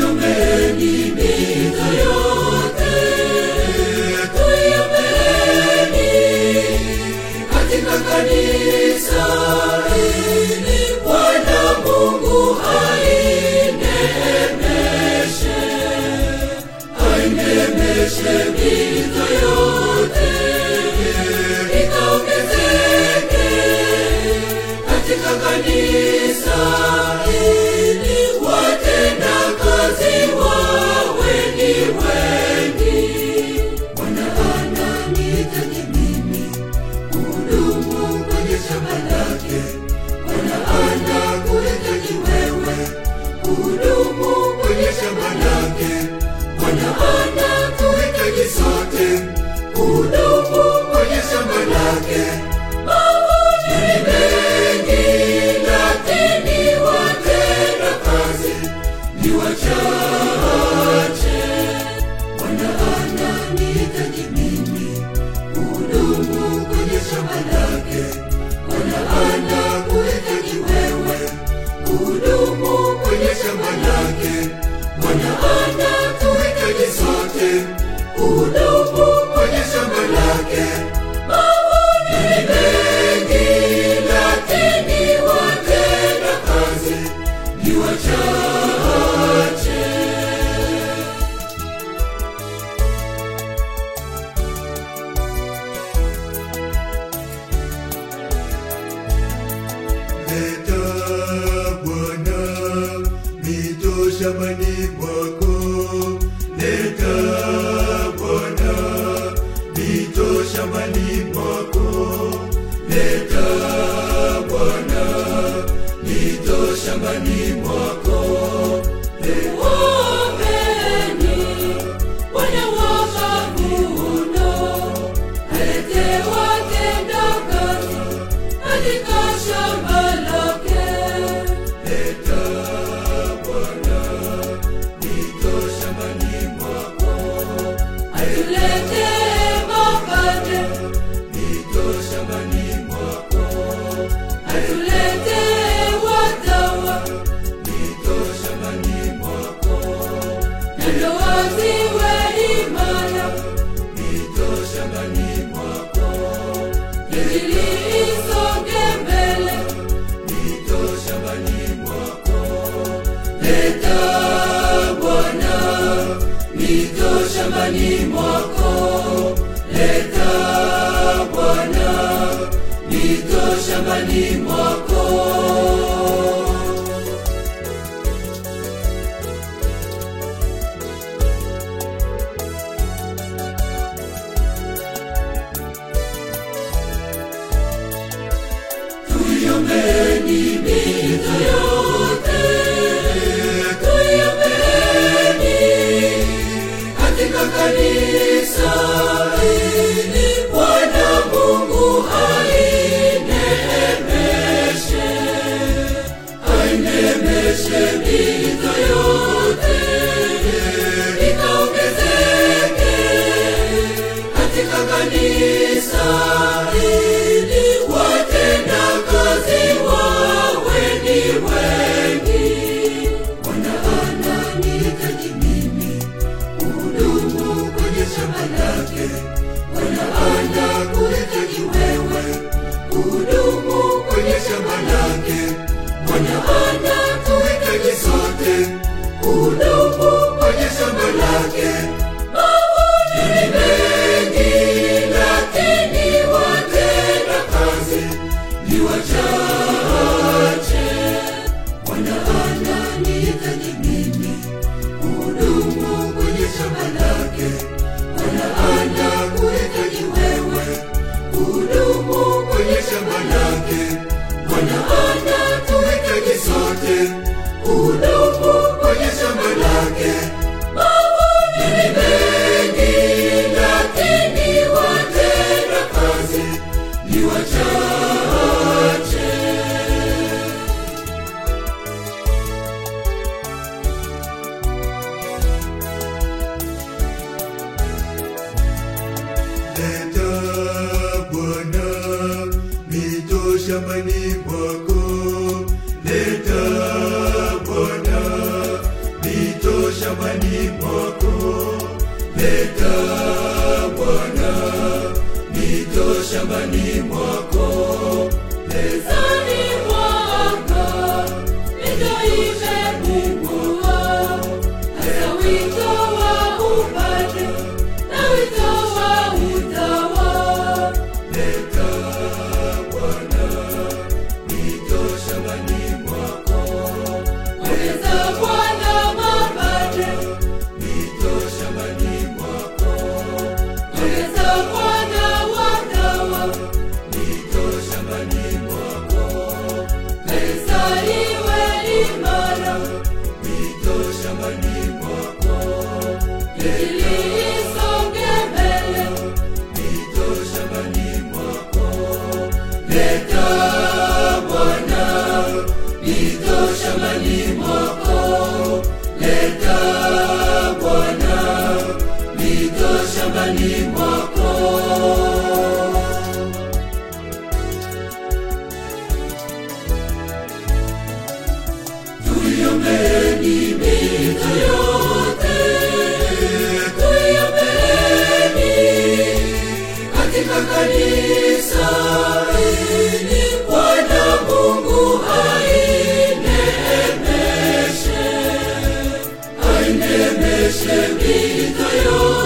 Tuiombeni mito yote, tuiombeni katika kanisa hili, Bwana Mungu ainemeshe mito yote, ikaongezeke katika kanisa hili, watenda kazi wawe ni wengi. Bwana ananihitaji mimi kuhudumu kwenye shamba lake. Bwana anakuhitaji wewe kuhudumu kwenye shamba lake. Bwana anatuhitaji sote kuhudumu kwenye shamba lake. Mavuno ni mengi, lakini watenda kazi ni wachache. Bwana ananihitaji mimi kuhudumu kwenye shamba lake. Bwana anakuhitaji wewe kuhudumu kwenye shamba lake. Bwana anatuhitaji sote kuhudumu kwenye shamba lake. Mavuno ni mengi, lakini watenda kazi ni wachache. Leta Bwana mito shambani mwako. Leta Bwana mito shambani mwako. Leta Bwana mito shambani mwako. Ombeni Bwana wa mavuno, alete watenda kazi katika shamba lake. Leta Bwana mito shambani mwako. Atulete mapande, Mito shambani mwako. atulete watawa, Mito shambani mwako. na ndoa ziwe imara, Mito shambani mwako. Injili isonge mbele. Mito shambani mwako. Leta Bwana mito shambani mwako. Leta Bwana mito shambani mwako. Tuiombeni mito yote, tuiombeni katika kanisa hili, Bwana Mungu ainemeshe mito yote, ikaongezeke katika kanisa hili, watenda kazi wawe ni wengi. Bwana ananihitaji mimi kuhudumu kwenye shamba lake. Bwana anakuhitaji wewe kuhudumu kwenye shamba lake. Bwana anatuhitaji sote kuhudumu kwenye shamba lake. Mavuno ni mengi, lakini watenda kazi ni wachache. Bwana ananihitaji mimi kuhudumu kwenye shamba lake. Bwana anakuhitaji wewe kuhudumu kwenye shamba lake. Bwana anatuhitaji sote kuhudumu kwenye shamba lake. Mavuno ni mengi, lakini watenda kazi ni wachache. Leta Bwana mito shambani mwako. Leta Bwana mito shambani shambani mwako. Leta Bwana mito shambani mwako. Mezani mwako mito imepungua, hasa wito wa upadre na wito wa utawa. Leta Bwana mito shambani mwako. Ongeza Bwana mapadre, Mito shambani mwako. ongeza Bwana watawa, Mito shambani mwako. kanisa liwe imara, Mito shambani mwako. Injili isonge mbele. Mito shambani mwako. Leta Bwana mito shambani mwako. Leta Bwana mito shambani mwako. Tuiombeni mito yote, tuiombeni katika kanisa hili. Bwana Mungu ainemeshe mito yote.